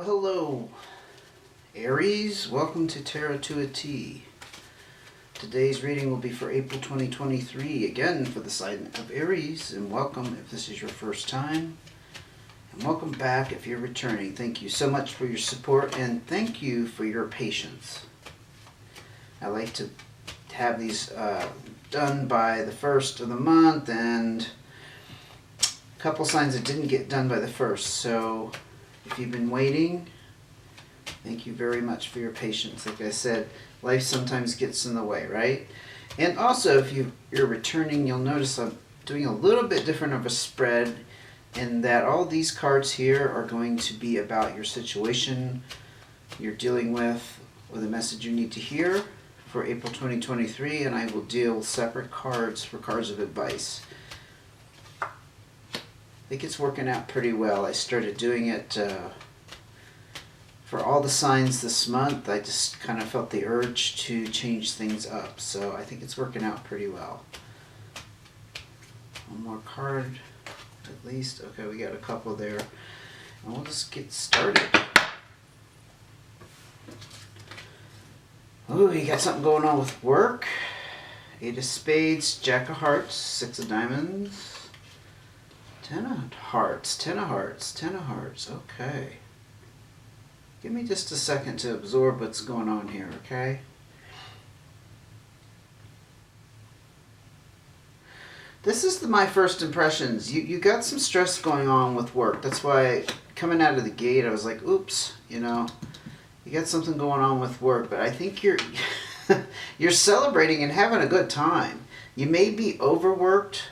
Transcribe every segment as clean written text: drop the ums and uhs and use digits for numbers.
Well, hello, Aries. Welcome to Tarot to a T. Today's reading will be for April 2023, again for the sign of Aries. And welcome if this is your first time. And welcome back if you're returning. Thank you so much for your support and thank you for your patience. I like to have these done by the first of the month, and a couple signs that didn't get done by the first. So if you've been waiting, thank you very much for your patience. Like I said, life sometimes gets in the way, right? And also, if you're returning, you'll notice I'm doing a little bit different of a spread in that all these cards here are going to be about your situation you're dealing with or the message you need to hear for April 2023, and I will deal separate cards for cards of advice. I think it's working out pretty well. I started doing it for all the signs this month. I just kind of felt the urge to change things up. So I think it's working out pretty well. One more card at least. Okay, we got a couple there. And we'll just get started. Oh, you got something going on with work. 8 of Spades, Jack of Hearts, 6 of Diamonds. 10 of Hearts, 10 of Hearts, 10 of Hearts, okay. Give me just a second to absorb what's going on here, okay? This is my first impressions. You got some stress going on with work. That's why coming out of the gate I was like, oops, you know, you got something going on with work. But I think you're, you're celebrating and having a good time. You may be overworked,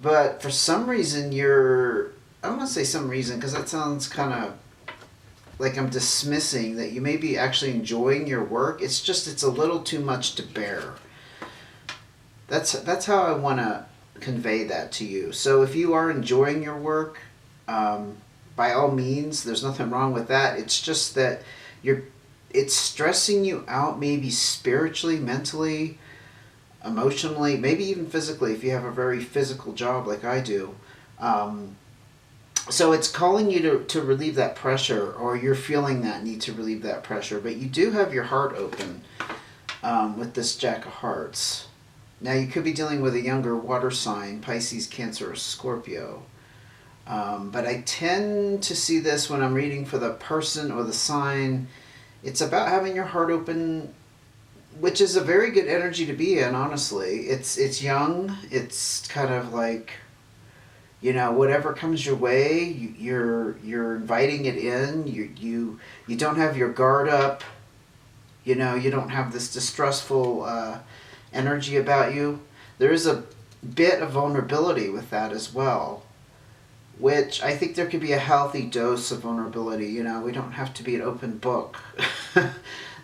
but for some reason I don't want to say some reason because that sounds kind of like I'm dismissing that you may be actually enjoying your work. It's just, it's a little too much to bear. That's how I want to convey that to you. So if you are enjoying your work, by all means, there's nothing wrong with that. It's just that it's stressing you out, maybe spiritually, mentally, emotionally, maybe even physically if you have a very physical job like I do. So it's calling you to relieve that pressure, or you're feeling that need to relieve that pressure. But you do have your heart open with this Jack of Hearts. Now you could be dealing with a younger water sign, Pisces, Cancer, or Scorpio. But I tend to see this when I'm reading for the person or the sign. It's about having your heart open, which is a very good energy to be in, honestly. It's young. It's kind of like, you know, whatever comes your way, you're inviting it in. You don't have your guard up. You know, you don't have this distrustful energy about you. There is a bit of vulnerability with that as well, which I think there could be a healthy dose of vulnerability. You know, we don't have to be an open book.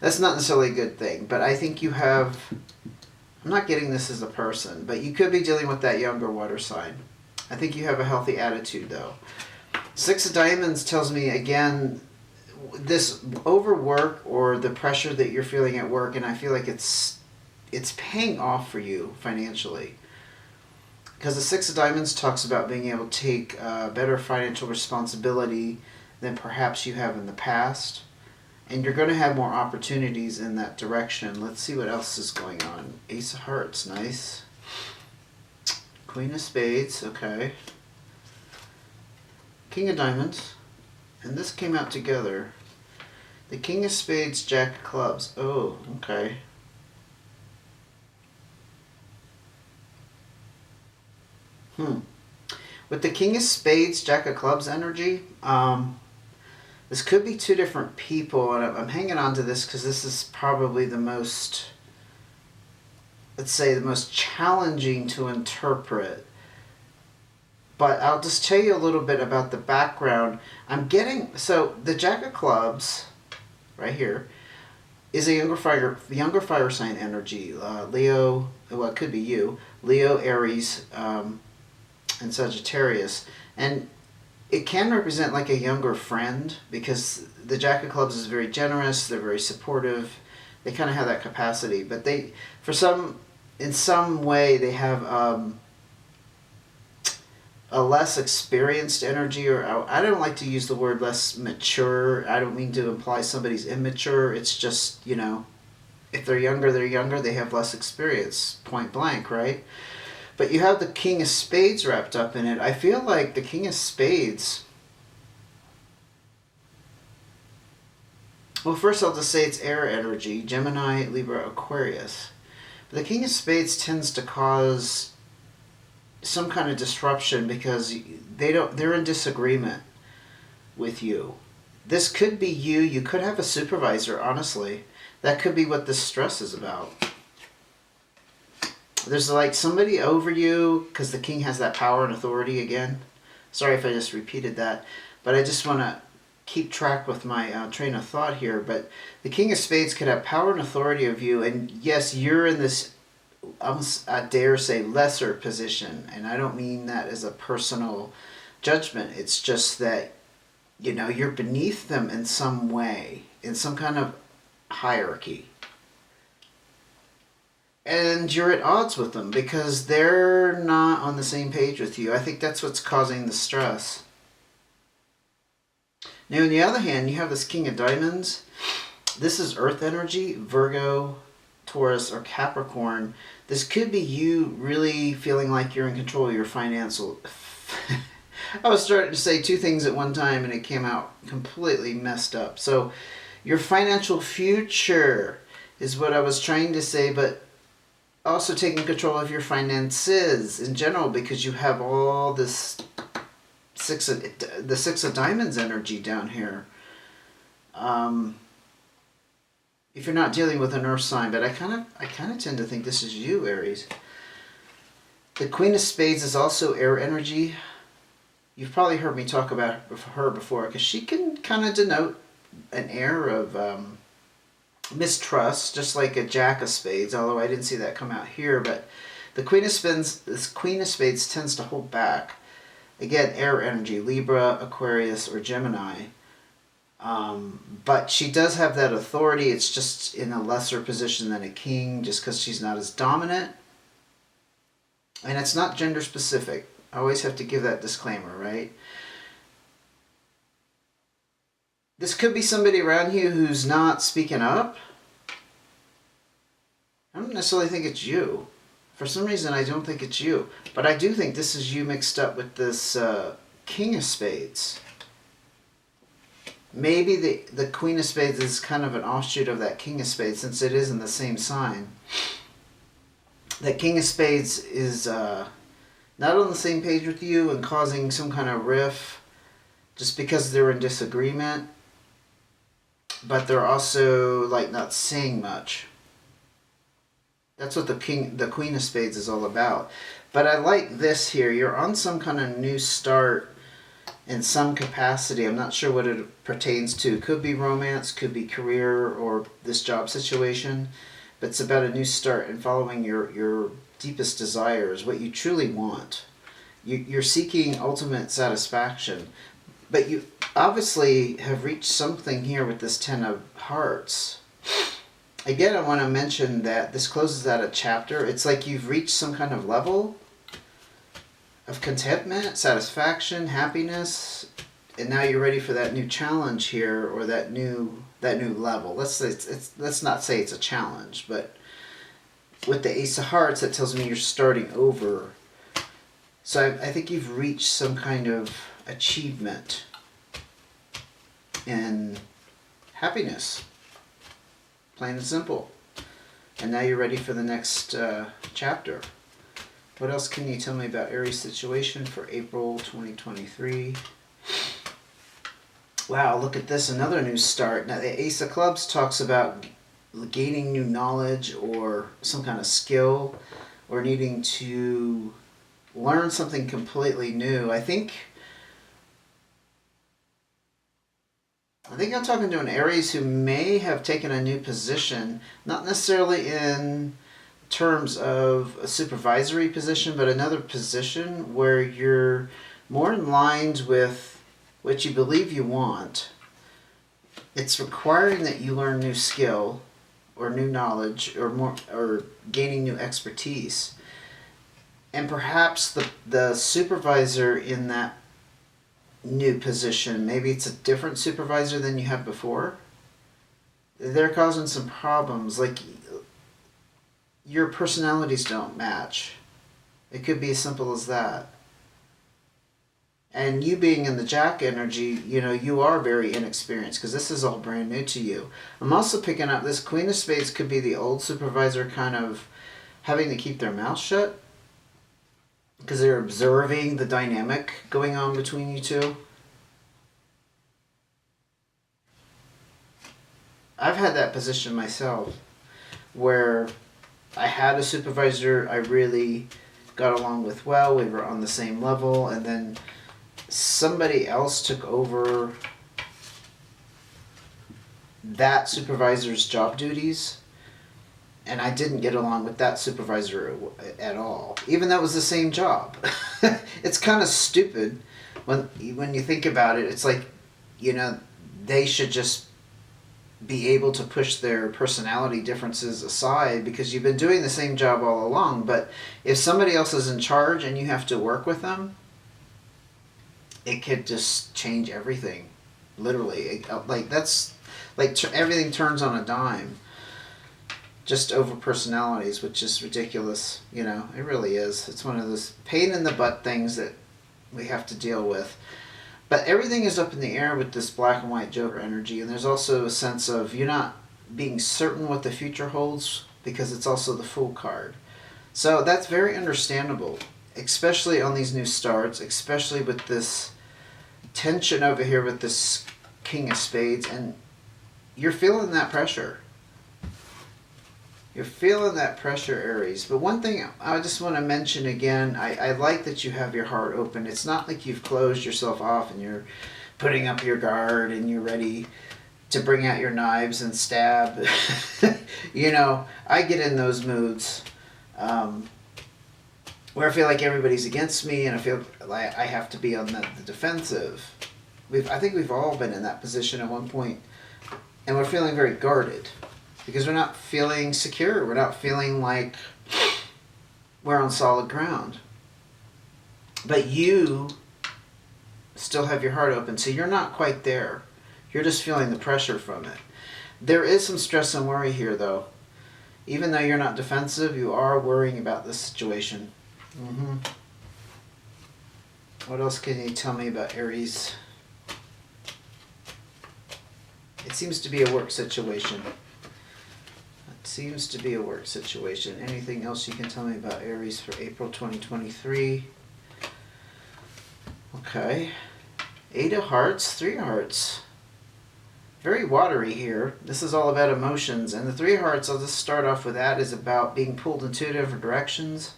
That's not necessarily a good thing, but I think you have, I'm not getting this as a person, but you could be dealing with that younger water sign. I think you have a healthy attitude though. 6 of Diamonds tells me, again, this overwork or the pressure that you're feeling at work, and I feel like it's paying off for you financially. Because the 6 of Diamonds talks about being able to take better financial responsibility than perhaps you have in the past. And you're going to have more opportunities in that direction. Let's see what else is going on. Ace of Hearts, nice. Queen of Spades, okay. King of Diamonds. And this came out together. The King of Spades, Jack of Clubs. Oh, okay. With the King of Spades, Jack of Clubs energy, this could be two different people, and I'm hanging on to this because this is probably the most, let's say, the most challenging to interpret. But I'll just tell you a little bit about the background. So the Jack of Clubs, right here, is a younger fire sign energy. Leo, well, it could be you, Leo, Aries, and Sagittarius. And it can represent like a younger friend, because the Jack of Clubs is very generous, they're very supportive, they kind of have that capacity, but they, in some way, they have a less experienced energy, or I don't like to use the word less mature. I don't mean to imply somebody's immature. It's just, if they're younger, they're younger. They have less experience, point blank, right? But you have the King of Spades wrapped up in it. I feel like the King of Spades... Well, first I'll just say it's air energy, Gemini, Libra, Aquarius. But the King of Spades tends to cause some kind of disruption because they're in disagreement with you. This could be you. You could have a supervisor, honestly. That could be what this stress is about. There's like somebody over you, because the king has that power and authority again. Sorry if I just repeated that, but I just want to keep track with my train of thought here. But the King of Spades could have power and authority of you, and yes, you're in this, I dare say, lesser position, and I don't mean that as a personal judgment. It's just that, you're beneath them in some way, in some kind of hierarchy. And you're at odds with them because they're not on the same page with you. I think that's what's causing the stress. Now, on the other hand, you have this King of Diamonds. This is Earth energy, Virgo, Taurus, or Capricorn. This could be you really feeling like you're in control of your financial... I was starting to say two things at one time and it came out completely messed up. So, your financial future is what I was trying to say, but also taking control of your finances in general, because you have all this the Six of Diamonds energy down here. If you're not dealing with an earth sign, but I kind of tend to think this is you, Aries. The Queen of Spades is also air energy. You've probably heard me talk about her before, because she can kind of denote an air of mistrust, just like a Jack of Spades, although I didn't see that come out here. But the Queen of Spades tends to hold back. Again, air energy, Libra, Aquarius, or Gemini. But she does have that authority. It's just in a lesser position than a king, just because she's not as dominant. And it's not gender specific. I always have to give that disclaimer, right? This could be somebody around you who's not speaking up. I don't necessarily think it's you. For some reason, I don't think it's you. But I do think this is you mixed up with this King of Spades. Maybe the Queen of Spades is kind of an offshoot of that King of Spades, since it is in the same sign. That King of Spades is not on the same page with you and causing some kind of rift just because they're in disagreement. But they're also like not saying much. That's what the Queen of Spades is all about. But I like this here. You're on some kind of new start in some capacity. I'm not sure what it pertains to. Could be romance, could be career, or this job situation. But it's about a new start and following your deepest desires, what you truly want. You're seeking ultimate satisfaction. But you obviously have reached something here with this Ten of Hearts. Again, I want to mention that this closes out a chapter. It's like you've reached some kind of level of contentment, satisfaction, happiness, and now you're ready for that new challenge here, or that new level. Let's not say it's a challenge, but with the Ace of Hearts, that tells me you're starting over. So I think you've reached some kind of achievement and happiness, plain and simple. And now you're ready for the next chapter. What else can you tell me about Aries' situation for April 2023? Wow, look at this, another new start. Now the Ace of Clubs talks about gaining new knowledge or some kind of skill, or needing to learn something completely new. I think I'm talking to an Aries who may have taken a new position, not necessarily in terms of a supervisory position, but another position where you're more in line with what you believe you want. It's requiring that you learn new skill or new knowledge or gaining new expertise. And perhaps the supervisor in that new position, maybe it's a different supervisor than you had before. They're causing some problems. Like, your personalities don't match. It could be as simple as that. And you being in the Jack energy, you are very inexperienced because this is all brand new to you. I'm also picking up this Queen of Spades could be the old supervisor kind of having to keep their mouth shut because they're observing the dynamic going on between you two. I've had that position myself where I had a supervisor I really got along with well. We were on the same level, and then somebody else took over that supervisor's job duties, and I didn't get along with that supervisor at all, even though it was the same job. It's kind of stupid when you think about it. It's like, they should just be able to push their personality differences aside because you've been doing the same job all along. But if somebody else is in charge and you have to work with them, it could just change everything. Literally. Everything turns on a dime just over personalities, which is ridiculous. It really is. It's one of those pain in the butt things that we have to deal with. But everything is up in the air with this black and white Joker energy, and there's also a sense of you're not being certain what the future holds because it's also the Fool card. So that's very understandable, especially on these new starts, especially with this tension over here with this King of Spades, and you're feeling that pressure. You're feeling that pressure, Aries. But one thing I just want to mention again, I like that you have your heart open. It's not like you've closed yourself off and you're putting up your guard and you're ready to bring out your knives and stab. I get in those moods where I feel like everybody's against me and I feel like I have to be on the defensive. I think we've all been in that position at one point, and we're feeling very guarded. Because we're not feeling secure. We're not feeling like we're on solid ground. But you still have your heart open. So you're not quite there. You're just feeling the pressure from it. There is some stress and worry here, though. Even though you're not defensive, you are worrying about this situation. What else can you tell me about Aries? It seems to be a work situation. Seems to be a work situation. Anything else you can tell me about Aries for April 2023? Okay. 8 of Hearts, 3 of Hearts. Very watery here. This is all about emotions. And the 3 of Hearts, I'll just start off with that, is about being pulled in 2 different directions.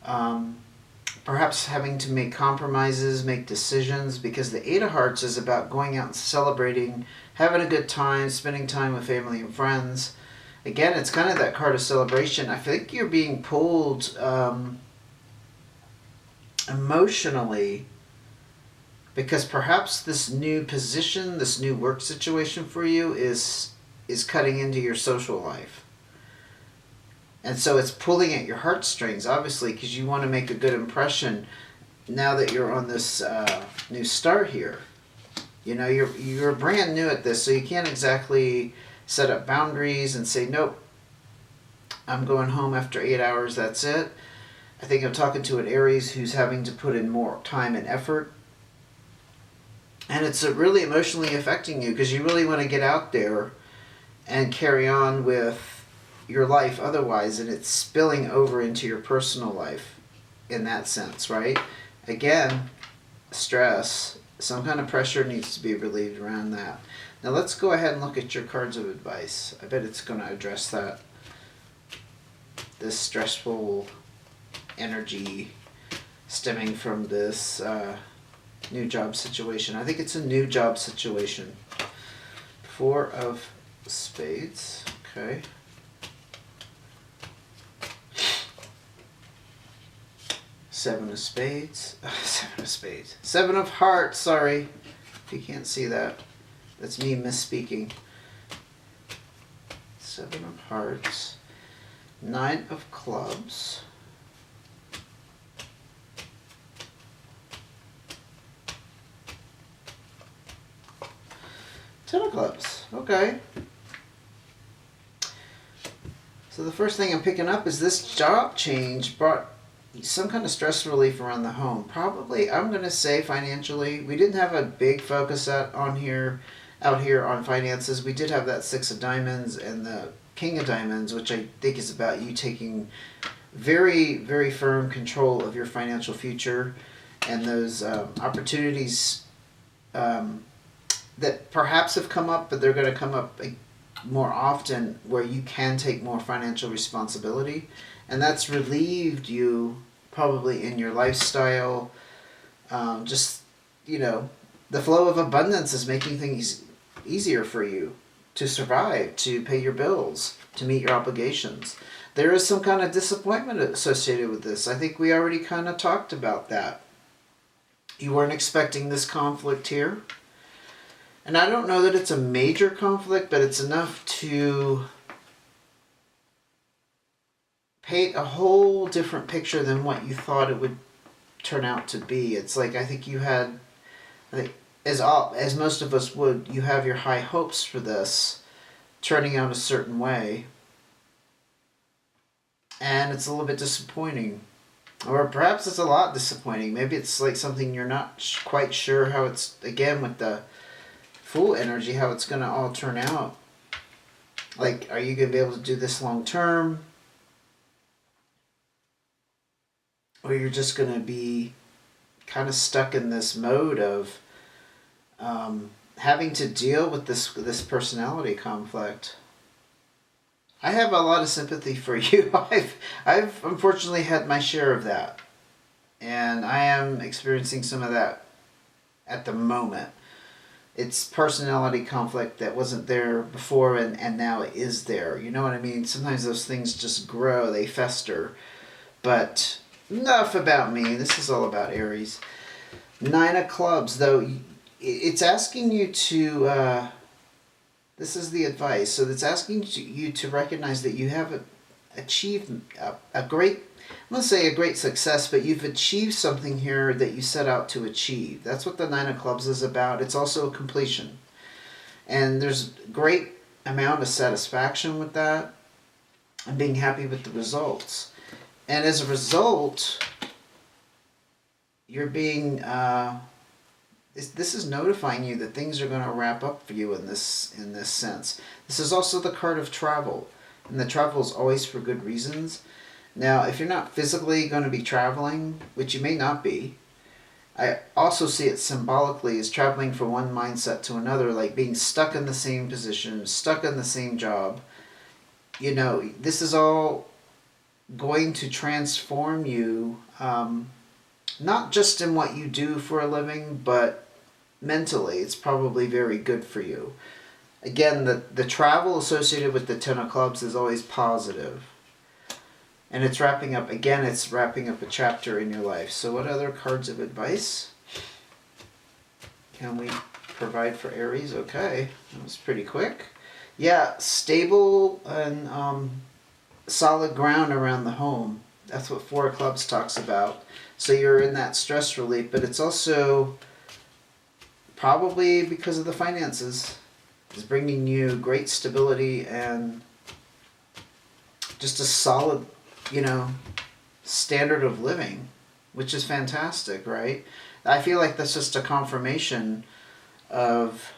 Perhaps having to make compromises, make decisions, because the 8 of Hearts is about going out and celebrating, having a good time, spending time with family and friends. Again, it's kind of that card of celebration. I think you're being pulled emotionally because perhaps this new position, this new work situation for you is cutting into your social life. And so it's pulling at your heartstrings, obviously, because you want to make a good impression now that you're on this new start here. You're brand new at this, so you can't exactly set up boundaries and say, nope, I'm going home after 8 hours, that's it. I think I'm talking to an Aries who's having to put in more time and effort. And it's really emotionally affecting you because you really want to get out there and carry on with your life otherwise, and it's spilling over into your personal life in that sense, right? Again, stress, some kind of pressure needs to be relieved around that. Now let's go ahead and look at your cards of advice. I bet it's going to address that. This stressful energy stemming from this new job situation. I think it's a new job situation. 4 of Spades. Okay. 7 of Spades. 7 of Spades. 7 of Hearts, sorry. If you can't see that. That's me misspeaking. 7 of Hearts. 9 of Clubs. Clubs. Okay. So the first thing I'm picking up is this job change brought some kind of stress relief around the home. Probably, I'm going to say financially. We didn't have a big focus out here on finances. We did have that Six of Diamonds and the King of Diamonds, which I think is about you taking very, very firm control of your financial future and those opportunities that perhaps have come up, but they're going to come up more often where you can take more financial responsibility. And that's relieved you probably in your lifestyle. Just, the flow of abundance is making things easier for you to survive, to pay your bills, to meet your obligations. There is some kind of disappointment associated with this. I think we already kind of talked about that. You weren't expecting this conflict here. And I don't know that it's a major conflict, but it's enough to paint a whole different picture than what you thought it would turn out to be. It's like, I think you had, as most of us would, you have your high hopes for this turning out a certain way. And it's a little bit disappointing. Or perhaps it's a lot disappointing. Maybe it's like something you're not quite sure how it's, again, with the Fool energy, how it's going to all turn out. Like, are you going to be able to do this long term? Or you're just going to be kind of stuck in this mode of having to deal with this personality conflict. I have a lot of sympathy for you. I've unfortunately had my share of that. And I am experiencing some of that at the moment. It's personality conflict that wasn't there before and now it is there. You know what I mean? Sometimes those things just grow, they fester. But enough about me. This is all about Aries. Nine of Clubs, though, it's asking you to, this is the advice. So it's asking you to recognize that you have achieved a great, I'm going to say a great success, but you've achieved something here that you set out to achieve. That's what the Nine of Clubs is about. It's also a completion. And there's great amount of satisfaction with that and being happy with the results. And as a result, you're being, this is notifying you that things are going to wrap up for you in this sense. This is also the card of travel. And the travel is always for good reasons. Now, if you're not physically going to be traveling, which you may not be, I also see it symbolically as traveling from one mindset to another, like being stuck in the same position, stuck in the same job. This is all going to transform you, not just in what you do for a living, but mentally. It's probably very good for you. Again, the travel associated with the Ten of Clubs is always positive. And it's wrapping up a chapter in your life. So what other cards of advice can we provide for Aries? Okay, that was pretty quick. Yeah, stable and solid ground around the home. That's what Four of Clubs talks about. So you're in that stress relief, but it's also probably because of the finances. It's bringing you great stability and just a solid, standard of living, which is fantastic, right? I feel like that's just a confirmation of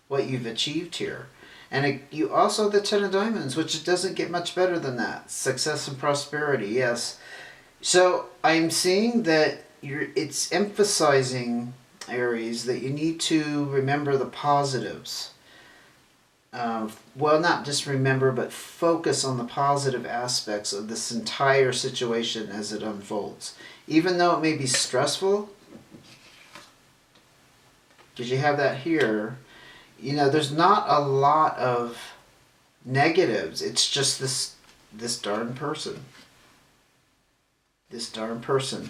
what you've achieved here. And you also the Ten of Diamonds, which doesn't get much better than that. Success and prosperity, yes. So I'm seeing that it's emphasizing, Aries, that you need to remember the positives. Well, not just remember, but focus on the positive aspects of this entire situation as it unfolds. Even though it may be stressful, because you have that here, there's not a lot of negatives. It's just this darn person. This darn person.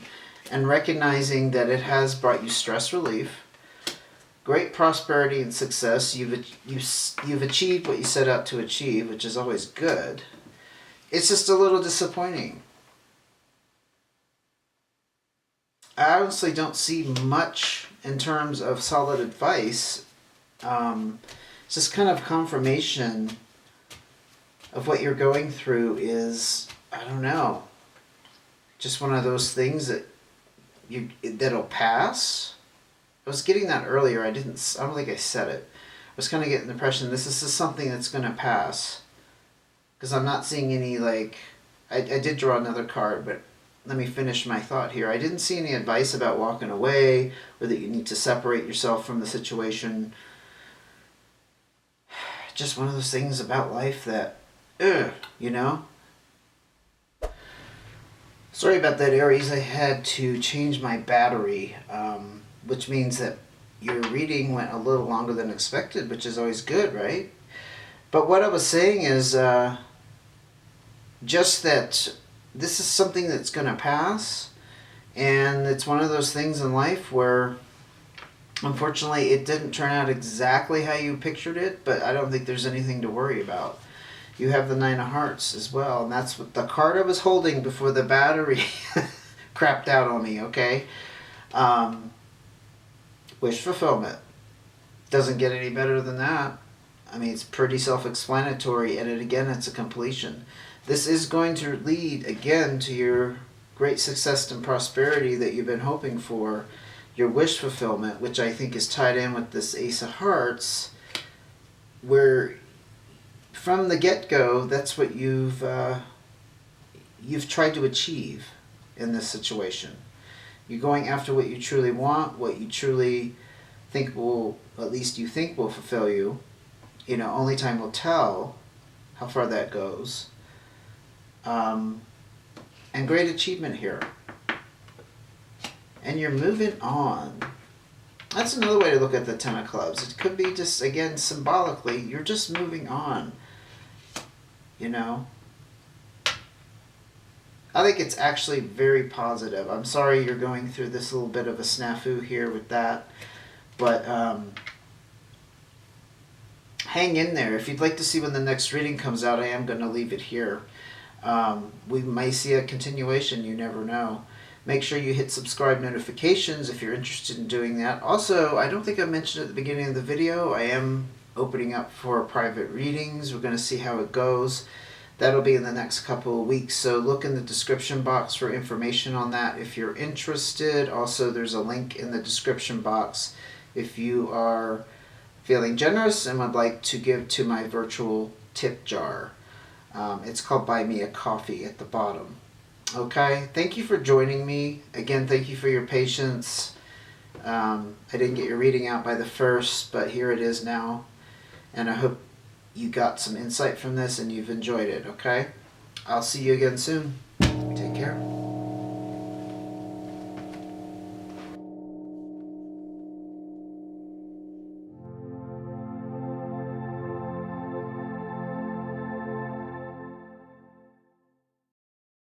And recognizing that it has brought you stress relief, great prosperity and success. You've achieved what you set out to achieve, which is always good. It's just a little disappointing. I honestly don't see much in terms of solid advice. just kind of confirmation of what you're going through is, I don't know, just one of those things that'll pass. I was getting that earlier. I don't think I said it. I was kind of getting the impression this is something that's going to pass. Because I'm not seeing any, like, I did draw another card, but let me finish my thought here. I didn't see any advice about walking away or that you need to separate yourself from the situation. Just one of those things about life that, you know? Sorry about that, Aries. I had to change my battery, which means that your reading went a little longer than expected, which is always good, right? But what I was saying is just that this is something that's going to pass, and it's one of those things in life where unfortunately it didn't turn out exactly how you pictured it, but I don't think there's anything to worry about. You have the Nine of Hearts as well, and that's what the card I was holding before the battery crapped out on me, okay? Wish fulfillment. Doesn't get any better than that. I mean, it's pretty self-explanatory, and it's a completion. This is going to lead, again, to your great success and prosperity that you've been hoping for, your wish fulfillment, which I think is tied in with this Ace of Hearts, where from the get-go, that's what you've tried to achieve in this situation. You're going after what you truly want, what you truly think will, at least you think will fulfill you. You know, only time will tell how far that goes. And great achievement here. And you're moving on. That's another way to look at the Ten of Clubs. It could be just, again, symbolically, you're just moving on. You know? I think it's actually very positive. I'm sorry you're going through this little bit of a snafu here with that. But hang in there. If you'd like to see when the next reading comes out, I am going to leave it here. We may see a continuation. You never know. Make sure you hit subscribe notifications if you're interested in doing that. Also, I don't think I mentioned at the beginning of the video, I am opening up for private readings. We're going to see how it goes. That'll be in the next couple of weeks, so look in the description box for information on that if you're interested. Also, there's a link in the description box if you are feeling generous and would like to give to my virtual tip jar. It's called Buy Me a Coffee at the bottom. Okay, thank you for joining me. Again, thank you for your patience. I didn't get your reading out by the 1st, but here it is now. And I hope you got some insight from this and you've enjoyed it, okay? I'll see you again soon. Take care.